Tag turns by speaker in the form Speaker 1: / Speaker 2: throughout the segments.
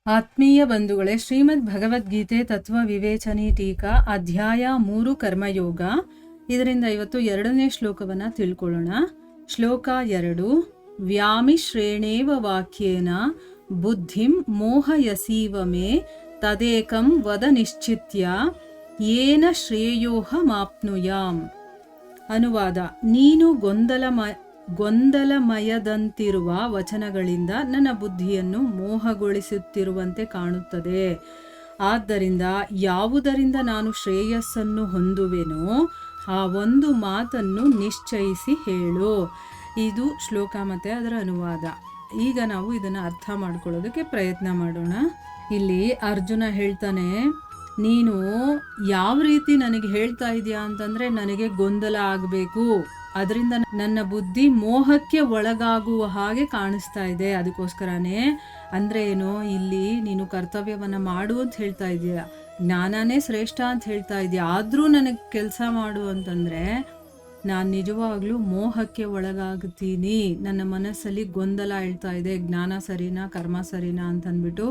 Speaker 1: ಆತ್ಮೀಯ ಬಂಧುಗಳೇ, ಶ್ರೀಮದ್ ಭಗವದ್ಗೀತೆ ತತ್ವ ವಿವೇಚನೆ ಟೀಕಾ ಅಧ್ಯಾಯ 3 ಕರ್ಮಯೋಗ. ಇದರಿಂದ ಇವತ್ತು 2ನೇ ಶ್ಲೋಕವನ್ನು ತಿಳ್ಕೊಳ್ಳೋಣ. ಶ್ಲೋಕ 2. ವ್ಯಾಮಿಶ್ರೇಣೇವ ವಾಕ್ಯೇನ ಬುದ್ಧಿಂ ಮೋಹಯಸೀವ ಮೇ ತದೇಕಂ ವದ ನಿಶ್ಚಿತ್ಯ ಯೇನ ಶ್ರೇಯೋಹಮಾಪ್ನುಯಾಮ್. ಅನುವಾದ: ನೀನು ಗೊಂದಲಮಯದಂತಿರುವ ವಚನಗಳಿಂದ ನನ್ನ ಬುದ್ಧಿಯನ್ನು ಮೋಹಗೊಳಿಸುತ್ತಿರುವಂತೆ ಕಾಣುತ್ತದೆ. ಆದ್ದರಿಂದ ಯಾವುದರಿಂದ ನಾನು ಶ್ರೇಯಸ್ಸನ್ನು ಹೊಂದುವೆನೋ ಆ ಒಂದು ಮಾತನ್ನು ನಿಶ್ಚಯಿಸಿ ಹೇಳು. ಇದು ಶ್ಲೋಕ ಮತ್ತು ಅದರ ಅನುವಾದ. ಈಗ ನಾವು ಇದನ್ನು ಅರ್ಥ ಮಾಡ್ಕೊಳ್ಳೋದಕ್ಕೆ ಪ್ರಯತ್ನ ಮಾಡೋಣ. ಇಲ್ಲಿ ಅರ್ಜುನ ಹೇಳ್ತಾನೆ, ನೀನು ಯಾವ ರೀತಿ ನನಗೆ ಹೇಳ್ತಾ ಇದೆಯಾ ಅಂತಂದರೆ ನನಗೆ ಗೊಂದಲ ಆಗಬೇಕು, ಅದರಿಂದ ನನ್ನ ಬುದ್ಧಿ ಮೋಹಕ್ಕೆ ಒಳಗಾಗುವ ಹಾಗೆ ಕಾಣಿಸ್ತಾ ಇದೆ. ಅದಕ್ಕೋಸ್ಕರನೇ ಅಂದರೆ ಏನು, ಇಲ್ಲಿ ನೀನು ಕರ್ತವ್ಯವನ್ನು ಮಾಡು ಅಂತ ಹೇಳ್ತಾ ಇದೆಯಾ, ಜ್ಞಾನನೇ ಶ್ರೇಷ್ಠ ಅಂತ ಹೇಳ್ತಾ ಇದೆಯಾ, ಆದರೂ ನನಗೆ ಕೆಲಸ ಮಾಡು ಅಂತಂದರೆ ನಾನು ನಿಜವಾಗ್ಲೂ ಮೋಹಕ್ಕೆ ಒಳಗಾಗ್ತೀನಿ. ನನ್ನ ಮನಸ್ಸಲ್ಲಿ ಗೊಂದಲ ಹೇಳ್ತಾ ಇದೆ, ಜ್ಞಾನ ಸರಿನಾ ಕರ್ಮ ಸರಿನಾ ಅಂತಂದ್ಬಿಟ್ಟು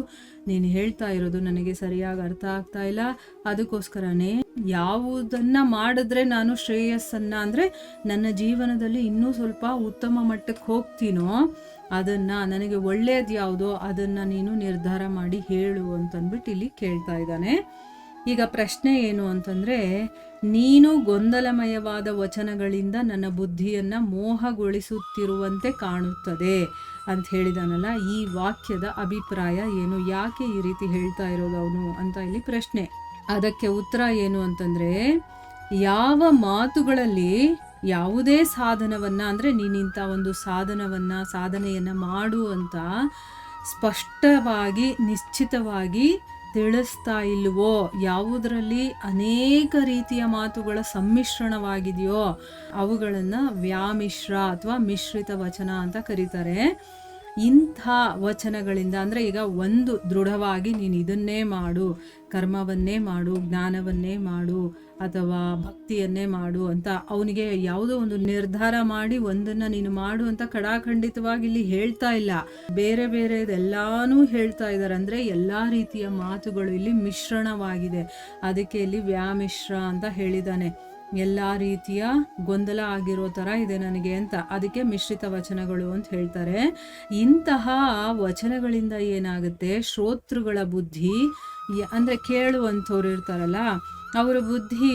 Speaker 1: ನೀನು ಹೇಳ್ತಾ ಇರೋದು ನನಗೆ ಸರಿಯಾಗಿ ಅರ್ಥ ಆಗ್ತಾ ಇಲ್ಲ. ಅದಕ್ಕೋಸ್ಕರನೇ ಯಾವುದನ್ನು ಮಾಡಿದ್ರೆ ನಾನು ಶ್ರೇಯಸ್ಸನ್ನು ಅಂದರೆ ನನ್ನ ಜೀವನದಲ್ಲಿ ಇನ್ನೂ ಸ್ವಲ್ಪ ಉತ್ತಮ ಮಟ್ಟಕ್ಕೆ ಹೋಗ್ತೀನೋ ಅದನ್ನು, ನನಗೆ ಒಳ್ಳೆಯದು ಯಾವುದೋ ಅದನ್ನು ನೀನು ನಿರ್ಧಾರ ಮಾಡಿ ಹೇಳು ಅಂತಂದ್ಬಿಟ್ಟು ಇಲ್ಲಿ ಕೇಳ್ತಾ ಇದ್ದಾನೆ. ಈಗ ಪ್ರಶ್ನೆ ಏನು ಅಂತಂದರೆ, ನೀನು ಗೊಂದಲಮಯವಾದ ವಚನಗಳಿಂದ ನನ್ನ ಬುದ್ಧಿಯನ್ನು ಮೋಹಗೊಳಿಸುತ್ತಿರುವಂತೆ ಕಾಣುತ್ತದೆ ಅಂತ ಹೇಳಿದಾನಲ್ಲ, ಈ ವಾಕ್ಯದ ಅಭಿಪ್ರಾಯ ಏನು, ಯಾಕೆ ಈ ರೀತಿ ಹೇಳ್ತಾ ಇರೋದು ಅವನು ಅಂತ ಇಲ್ಲಿ ಪ್ರಶ್ನೆ. ಅದಕ್ಕೆ ಉತ್ತರ ಏನು ಅಂತಂದರೆ, ಯಾವ ಮಾತುಗಳಲ್ಲಿ ಯಾವುದೇ ಸಾಧನವನ್ನು ಅಂದರೆ ನೀನಿಂಥ ಒಂದು ಸಾಧನೆಯನ್ನು ಮಾಡು ಅಂತ ಸ್ಪಷ್ಟವಾಗಿ ನಿಶ್ಚಿತವಾಗಿ ತಿಳಿಸ್ತಾ ಇಲ್ವೋ, ಯಾವುದರಲ್ಲಿ ಅನೇಕ ರೀತಿಯ ಮಾತುಗಳ ಸಮ್ಮಿಶ್ರಣವಾಗಿದೆಯೋ ಅವುಗಳನ್ನು ವ್ಯಾಮಿಶ್ರ ಅಥವಾ ಮಿಶ್ರಿತ ವಚನ ಅಂತ ಕರೀತಾರೆ. ಇಂಥ ವಚನಗಳಿಂದ ಅಂದರೆ ಈಗ ಒಂದು ದೃಢವಾಗಿ ನೀನು ಇದನ್ನೇ ಮಾಡು, ಕರ್ಮವನ್ನೇ ಮಾಡು, ಜ್ಞಾನವನ್ನೇ ಮಾಡು ಅಥವಾ ಭಕ್ತಿಯನ್ನೇ ಮಾಡು ಅಂತ ಅವನಿಗೆ ಯಾವುದೋ ಒಂದು ನಿರ್ಧಾರ ಮಾಡಿ ಒಂದನ್ನು ನೀನು ಮಾಡು ಅಂತ ಖಡಾಖಂಡಿತವಾಗಿ ಇಲ್ಲಿ ಹೇಳ್ತಾ ಇಲ್ಲ. ಬೇರೆ ಬೇರೆದೆಲ್ಲಾನು ಹೇಳ್ತಾ ಇದ್ದಾರೆ. ಅಂದರೆ ಎಲ್ಲ ರೀತಿಯ ಮಾತುಗಳು ಇಲ್ಲಿ ಮಿಶ್ರಣವಾಗಿದೆ. ಅದಕ್ಕೆ ಇಲ್ಲಿ ವ್ಯಾಮಿಶ್ರ ಅಂತ ಹೇಳಿದ್ದಾನೆ. ಎಲ್ಲ ರೀತಿಯ ಗೊಂದಲ ಆಗಿರೋ ಥರ ಇದೆ ನನಗೆ ಅಂತ, ಅದಕ್ಕೆ ಮಿಶ್ರಿತ ವಚನಗಳು ಅಂತ ಹೇಳ್ತಾರೆ. ಇಂತಹ ವಚನಗಳಿಂದ ಏನಾಗುತ್ತೆ, ಶ್ರೋತೃಗಳ ಬುದ್ಧಿ ಅಂದರೆ ಕೇಳುವಂಥವ್ರು ಇರ್ತಾರಲ್ಲ ಅವರ ಬುದ್ಧಿ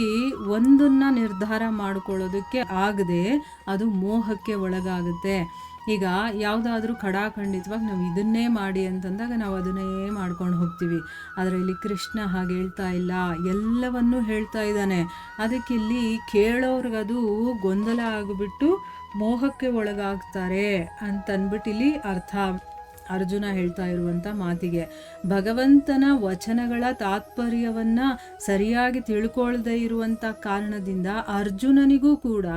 Speaker 1: ಒಂದನ್ನು ನಿರ್ಧಾರ ಮಾಡ್ಕೊಳ್ಳೋದಕ್ಕೆ ಆಗದೆ ಅದು ಮೋಹಕ್ಕೆ ಒಳಗಾಗುತ್ತೆ. ಈಗ ಯಾವುದಾದ್ರೂ ಖಡಾಖಂಡಿತವಾಗಿ ನಾವು ಇದನ್ನೇ ಮಾಡಿ ಅಂತಂದಾಗ ನಾವು ಅದನ್ನೇ ಮಾಡ್ಕೊಂಡು ಹೋಗ್ತೀವಿ. ಆದರೆ ಇಲ್ಲಿ ಕೃಷ್ಣ ಹಾಗೆ ಹೇಳ್ತಾ ಇಲ್ಲ, ಎಲ್ಲವನ್ನೂ ಹೇಳ್ತಾ ಇದ್ದಾನೆ. ಅದಕ್ಕೆ ಇಲ್ಲಿ ಕೇಳೋರ್ಗದು ಗೊಂದಲ ಆಗಿಬಿಟ್ಟು ಮೋಹಕ್ಕೆ ಒಳಗಾಗ್ತಾರೆ ಅಂತನ್ಬಿಟ್ಟು ಇಲ್ಲಿ ಅರ್ಥ. ಅರ್ಜುನ ಹೇಳ್ತಾ ಇರುವಂಥ ಮಾತಿಗೆ ಭಗವಂತನ ವಚನಗಳ ತಾತ್ಪರ್ಯವನ್ನು ಸರಿಯಾಗಿ ತಿಳ್ಕೊಳ್ಳದೇ ಇರುವಂಥ ಕಾರಣದಿಂದ ಅರ್ಜುನನಿಗೂ ಕೂಡ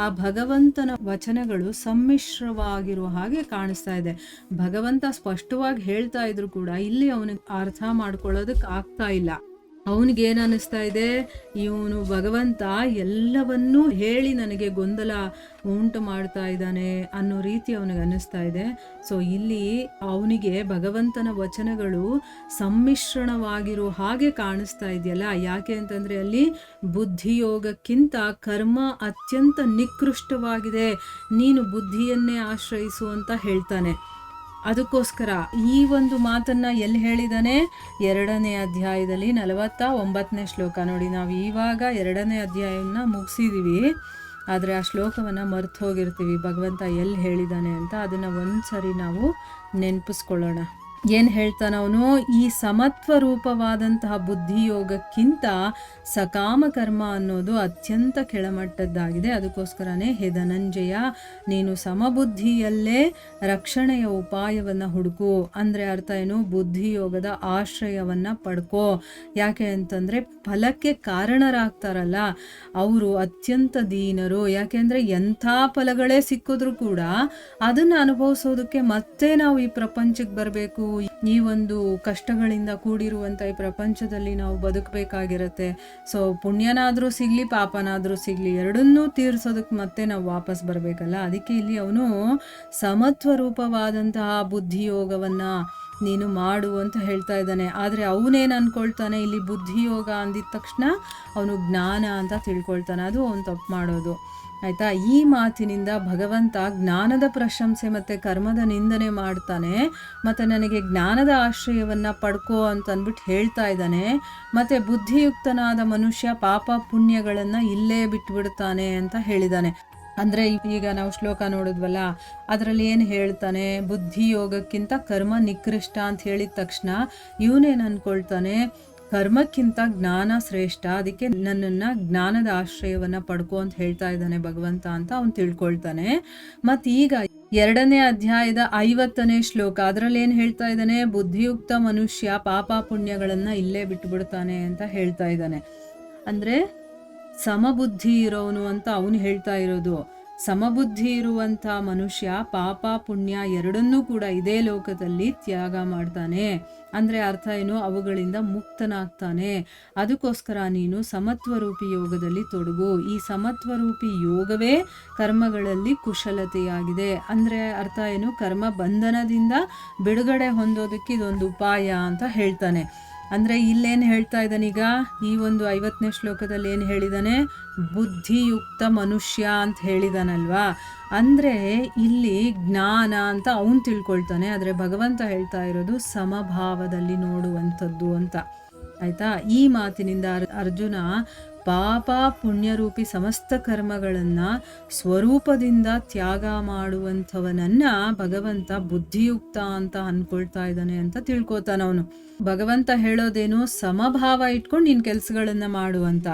Speaker 1: ಆ ಭಗವಂತನ ವಚನಗಳು ಸಮ್ಮಿಶ್ರವಾಗಿರುವ ಹಾಗೆ ಕಾಣಿಸ್ತಾ ಇದೆ. ಭಗವಂತ ಸ್ಪಷ್ಟವಾಗಿ ಹೇಳ್ತಾ ಇದ್ರು ಕೂಡ ಇಲ್ಲಿ ಅವನಿಗೆ ಅರ್ಥ ಮಾಡ್ಕೊಳ್ಳೋದಕ್ಕೆ ಆಗ್ತಾ ಇಲ್ಲ. ಅವನಿಗೇನು ಅನ್ನಿಸ್ತಾ ಇದೆ, ಇವನು ಭಗವಂತ ಎಲ್ಲವನ್ನೂ ಹೇಳಿ ನನಗೆ ಗೊಂದಲ ಉಂಟು ಮಾಡ್ತಾ ಇದ್ದಾನೆ ಅನ್ನೋ ರೀತಿ ಅವನಿಗೆ ಅನ್ನಿಸ್ತಾ ಇದೆ. ಸೊ ಇಲ್ಲಿ ಅವನಿಗೆ ಭಗವಂತನ ವಚನಗಳು ಸಮ್ಮಿಶ್ರಣವಾಗಿರೋ ಹಾಗೆ ಕಾಣಿಸ್ತಾ ಇದೆಯಲ್ಲ. ಯಾಕೆ ಅಂತಂದರೆ ಅಲ್ಲಿ ಬುದ್ಧಿಯೋಗಕ್ಕಿಂತ ಕರ್ಮ ಅತ್ಯಂತ ನಿಕೃಷ್ಟವಾಗಿದೆ, ನೀನು ಬುದ್ಧಿಯನ್ನೇ ಆಶ್ರಯಿಸು ಅಂತ ಹೇಳ್ತಾನೆ. ಅದಕ್ಕೋಸ್ಕರ ಈ ಒಂದು ಮಾತನ್ನು ಎಲ್ಲಿ ಹೇಳಿದ್ದಾನೆ, 2ನೇ ಅಧ್ಯಾಯದಲ್ಲಿ 49ನೇ ಶ್ಲೋಕ. ನೋಡಿ, ನಾವು ಇವಾಗ 2ನೇ ಅಧ್ಯಾಯವನ್ನು ಮುಗಿಸಿದ್ದೀವಿ, ಆದರೆ ಆ ಶ್ಲೋಕವನ್ನು ಮರ್ತು ಹೋಗಿರ್ತೀವಿ ಭಗವಂತ ಎಲ್ಲಿ ಹೇಳಿದ್ದಾನೆ ಅಂತ. ಅದನ್ನು ಒಂದ್ಸರಿ ನಾವು ನೆನಪಿಸ್ಕೊಳ್ಳೋಣ. ಏನು ಹೇಳ್ತಾನವನು, ಈ ಸಮತ್ವ ರೂಪವಾದಂತಹ ಬುದ್ಧಿಯೋಗಕ್ಕಿಂತ ಸಕಾಮ ಕರ್ಮ ಅನ್ನೋದು ಅತ್ಯಂತ ಕೆಳಮಟ್ಟದ್ದಾಗಿದೆ. ಅದಕ್ಕೋಸ್ಕರನೇ ಹೇ ಧನಂಜಯ, ನೀನು ಸಮಬುದ್ಧಿಯಲ್ಲೇ ರಕ್ಷಣೆಯ ಉಪಾಯವನ್ನು ಹುಡುಕು. ಅಂದರೆ ಅರ್ಥ ಏನು, ಬುದ್ಧಿಯೋಗದ ಆಶ್ರಯವನ್ನು ಪಡ್ಕೋ. ಯಾಕೆ ಅಂತಂದರೆ ಫಲಕ್ಕೆ ಕಾರಣರಾಗ್ತಾರಲ್ಲ ಅವರು ಅತ್ಯಂತ ದೀನರು. ಯಾಕೆಂದರೆ ಎಂಥ ಫಲಗಳೇ ಸಿಕ್ಕಿದ್ರೂ ಕೂಡ ಅದನ್ನು ಅನುಭವಿಸೋದಕ್ಕೆ ಮತ್ತೆ ನಾವು ಈ ಪ್ರಪಂಚಕ್ಕೆ ಬರಬೇಕು, ಈ ಒಂದು ಕಷ್ಟಗಳಿಂದ ಕೂಡಿರುವಂಥ ಈ ಪ್ರಪಂಚದಲ್ಲಿ ನಾವು ಬದುಕಬೇಕಾಗಿರುತ್ತೆ. ಸೊ ಪುಣ್ಯನಾದರೂ ಸಿಗಲಿ ಪಾಪನಾದರೂ ಸಿಗಲಿ ಎರಡನ್ನೂ ತೀರಿಸೋದಕ್ಕೆ ಮತ್ತೆ ನಾವು ವಾಪಸ್ ಬರಬೇಕಲ್ಲ. ಅದಕ್ಕೆ ಇಲ್ಲಿ ಅವನು ಸಮತ್ವ ರೂಪವಾದಂತಹ ಬುದ್ಧಿಯೋಗವನ್ನು ನೀನು ಮಾಡು ಅಂತ ಹೇಳ್ತಾ ಇದ್ದಾನೆ. ಆದರೆ ಅವನೇನು ಅಂದ್ಕೊಳ್ತಾನೆ, ಇಲ್ಲಿ ಬುದ್ಧಿಯೋಗ ಅಂದಿದ ತಕ್ಷಣ ಅವನು ಜ್ಞಾನ ಅಂತ ತಿಳ್ಕೊಳ್ತಾನೆ. ಅದು ಅವನು ತಪ್ಪು ಮಾಡೋದು. ಆಯಿತಾ? ಈ ಮಾತಿನಿಂದ ಭಗವಂತ ಜ್ಞಾನದ ಪ್ರಶಂಸೆ ಮತ್ತು ಕರ್ಮದ ನಿಂದನೆ ಮಾಡ್ತಾನೆ. ಮತ್ತು ನನಗೆ ಜ್ಞಾನದ ಆಶ್ರಯವನ್ನು ಪಡ್ಕೋ ಅಂತ ಅಂದ್ಬಿಟ್ಟು ಹೇಳ್ತಾ ಇದ್ದಾನೆ. ಮತ್ತು ಬುದ್ಧಿಯುಕ್ತನಾದ ಮನುಷ್ಯ ಪಾಪ ಪುಣ್ಯಗಳನ್ನು ಇಲ್ಲೇ ಬಿಟ್ಬಿಡ್ತಾನೆ ಅಂತ ಹೇಳಿದ್ದಾನೆ. ಅಂದರೆ ಈಗ ನಾವು ಶ್ಲೋಕ ನೋಡಿದ್ವಲ್ಲ, ಅದರಲ್ಲಿ ಏನು ಹೇಳ್ತಾನೆ, ಬುದ್ಧಿಯೋಗಕ್ಕಿಂತ ಕರ್ಮ ನಿಕೃಷ್ಟ ಅಂತ ಹೇಳಿದ ತಕ್ಷಣ ಇವನೇನು ಅಂದ್ಕೊಳ್ತಾನೆ, ಕರ್ಮಕ್ಕಿಂತ ಜ್ಞಾನ ಶ್ರೇಷ್ಠ, ಅದಕ್ಕೆ ನನ್ನನ್ನು ಜ್ಞಾನದ ಆಶ್ರಯವನ್ನು ಪಡ್ಕೊ ಅಂತ ಹೇಳ್ತಾ ಇದ್ದಾನೆ ಭಗವಂತ ಅಂತ ಅವನು ತಿಳ್ಕೊಳ್ತಾನೆ. ಮತ್ತು ಈಗ 2ನೇ ಅಧ್ಯಾಯದ 50ನೇ ಶ್ಲೋಕ, ಅದರಲ್ಲಿ ಏನು ಹೇಳ್ತಾ ಇದ್ದಾನೆ, ಬುದ್ಧಿಯುಕ್ತ ಮನುಷ್ಯ ಪಾಪ ಪುಣ್ಯಗಳನ್ನು ಇಲ್ಲೇ ಬಿಟ್ಟುಬಿಡ್ತಾನೆ ಅಂತ ಹೇಳ್ತಾ ಇದ್ದಾನೆ. ಅಂದರೆ ಸಮಬುದ್ಧಿ ಇರೋನು ಅಂತ ಅವನು ಹೇಳ್ತಾ ಇರೋದು. ಸಮಬುದ್ಧಿ ಇರುವಂಥ ಮನುಷ್ಯ ಪಾಪ ಪುಣ್ಯ ಎರಡನ್ನೂ ಕೂಡ ಇದೇ ಲೋಕದಲ್ಲಿ ತ್ಯಾಗ ಮಾಡ್ತಾನೆ. ಅಂದರೆ ಅರ್ಥ ಏನು, ಅವುಗಳಿಂದ ಮುಕ್ತನಾಗ್ತಾನೆ. ಅದಕ್ಕೋಸ್ಕರ ನೀನು ಸಮತ್ವರೂಪಿ ಯೋಗದಲ್ಲಿ ತೊಡಗು. ಈ ಸಮತ್ವರೂಪಿ ಯೋಗವೇ ಕರ್ಮಗಳಲ್ಲಿ ಕುಶಲತೆಯಾಗಿದೆ. ಅಂದರೆ ಅರ್ಥ ಏನು, ಕರ್ಮ ಬಂಧನದಿಂದ ಬಿಡುಗಡೆ ಹೊಂದೋದಕ್ಕೆ ಇದೊಂದು ಉಪಾಯ ಅಂತ ಹೇಳ್ತಾನೆ. ಅಂದರೆ ಇಲ್ಲೇನು ಹೇಳ್ತಾ ಇದ್ದಾನೀಗ, ಈ ಒಂದು 50ನೇ ಶ್ಲೋಕದಲ್ಲಿ ಏನು ಹೇಳಿದ್ದಾನೆ, ಬುದ್ಧಿಯುಕ್ತ ಮನುಷ್ಯ ಅಂತ ಹೇಳಿದಾನಲ್ವಾ. ಅಂದರೆ ಇಲ್ಲಿ ಜ್ಞಾನ ಅಂತ ಅವನು ತಿಳ್ಕೊಳ್ತಾನೆ. ಆದರೆ ಭಗವಂತ ಹೇಳ್ತಾ ಇರೋದು ಸಮಭಾವದಲ್ಲಿ ನೋಡುವಂಥದ್ದು ಅಂತ. ಆಯಿತಾ? ಈ ಮಾತಿನಿಂದ ಅರ್ಜುನ ಪಾಪ ಪುಣ್ಯರೂಪಿ ಸಮಸ್ತ ಕರ್ಮಗಳನ್ನು ಸ್ವರೂಪದಿಂದ ತ್ಯಾಗ ಮಾಡುವಂಥವನನ್ನು ಭಗವಂತ ಬುದ್ಧಿಯುಕ್ತ ಅಂತ ಅಂದ್ಕೊಳ್ತಾ ಇದ್ದಾನೆ ಅಂತ ತಿಳ್ಕೊತಾನ ಅವನು. ಭಗವಂತ ಹೇಳೋದೇನು, ಸಮಭಾವ ಇಟ್ಕೊಂಡು ನೀನು ಕೆಲಸಗಳನ್ನು ಮಾಡುವಂತ.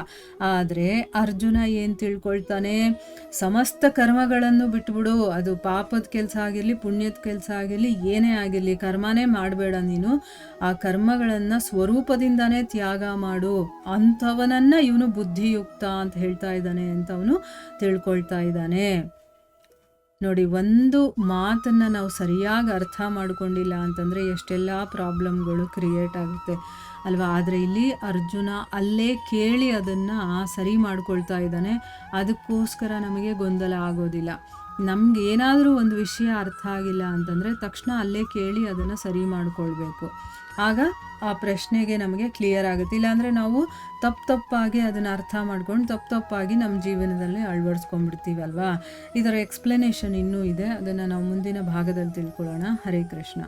Speaker 1: ಆದರೆ ಅರ್ಜುನ ಏನು ತಿಳ್ಕೊಳ್ತಾನೆ, ಸಮಸ್ತ ಕರ್ಮಗಳನ್ನು ಬಿಟ್ಬಿಡು, ಅದು ಪಾಪದ ಕೆಲಸ ಆಗಿರಲಿ ಪುಣ್ಯದ ಕೆಲಸ ಆಗಿರಲಿ ಏನೇ ಆಗಿರಲಿ, ಕರ್ಮನೇ ಮಾಡಬೇಡ ನೀನು, ಆ ಕರ್ಮಗಳನ್ನು ಸ್ವರೂಪದಿಂದಾನೇ ತ್ಯಾಗ ಮಾಡು, ಅಂಥವನನ್ನು ಇವನು ಬುದ್ಧಿಯುಕ್ತ ಅಂತ ಹೇಳ್ತಾ ಇದ್ದಾನೆ ಅಂತ ಅವನು ತಿಳ್ಕೊಳ್ತಾ ಇದ್ದಾನೆ. ನೋಡಿ, ಒಂದು ಮಾತನ್ನು ನಾವು ಸರಿಯಾಗಿ ಅರ್ಥ ಮಾಡ್ಕೊಂಡಿಲ್ಲ ಅಂತಂದರೆ ಎಷ್ಟೆಲ್ಲ ಪ್ರಾಬ್ಲಮ್ಗಳು ಕ್ರಿಯೇಟ್ ಆಗುತ್ತೆ ಅಲ್ವಾ. ಆದರೆ ಇಲ್ಲಿ ಅರ್ಜುನ ಅಲ್ಲೇ ಕೇಳಿ ಅದನ್ನು ಸರಿ ಮಾಡ್ಕೊಳ್ತಾ ಇದ್ದಾನೆ. ಅದಕ್ಕೋಸ್ಕರ ನಮಗೆ ಗೊಂದಲ ಆಗೋದಿಲ್ಲ. ನಮ್ಗೆ ಏನಾದರೂ ಒಂದು ವಿಷಯ ಅರ್ಥ ಆಗಿಲ್ಲ ಅಂತಂದರೆ ತಕ್ಷಣ ಅಲ್ಲೇ ಕೇಳಿ ಅದನ್ನು ಸರಿ ಮಾಡ್ಕೊಳ್ಬೇಕು. ಆಗ ಆ ಪ್ರಶ್ನೆಗೆ ನಮಗೆ ಕ್ಲಿಯರ್ ಆಗುತ್ತೆ. ಇಲ್ಲಾಂದರೆ ನಾವು ತಪ್ಪಾಗಿ ಅದನ್ನು ಅರ್ಥ ಮಾಡ್ಕೊಂಡು ತಪ್ಪಾಗಿ ನಮ್ಮ ಜೀವನದಲ್ಲಿ ಅಳವಡಿಸ್ಕೊಂಡ್ಬಿಡ್ತೀವಲ್ವಾ. ಇದರ ಎಕ್ಸ್ಪ್ಲನೇಷನ್ ಇನ್ನೂ ಇದೆ, ಅದನ್ನು ನಾವು ಮುಂದಿನ ಭಾಗದಲ್ಲಿ ತಿಳ್ಕೊಳ್ಳೋಣ. ಹರೇ ಕೃಷ್ಣ.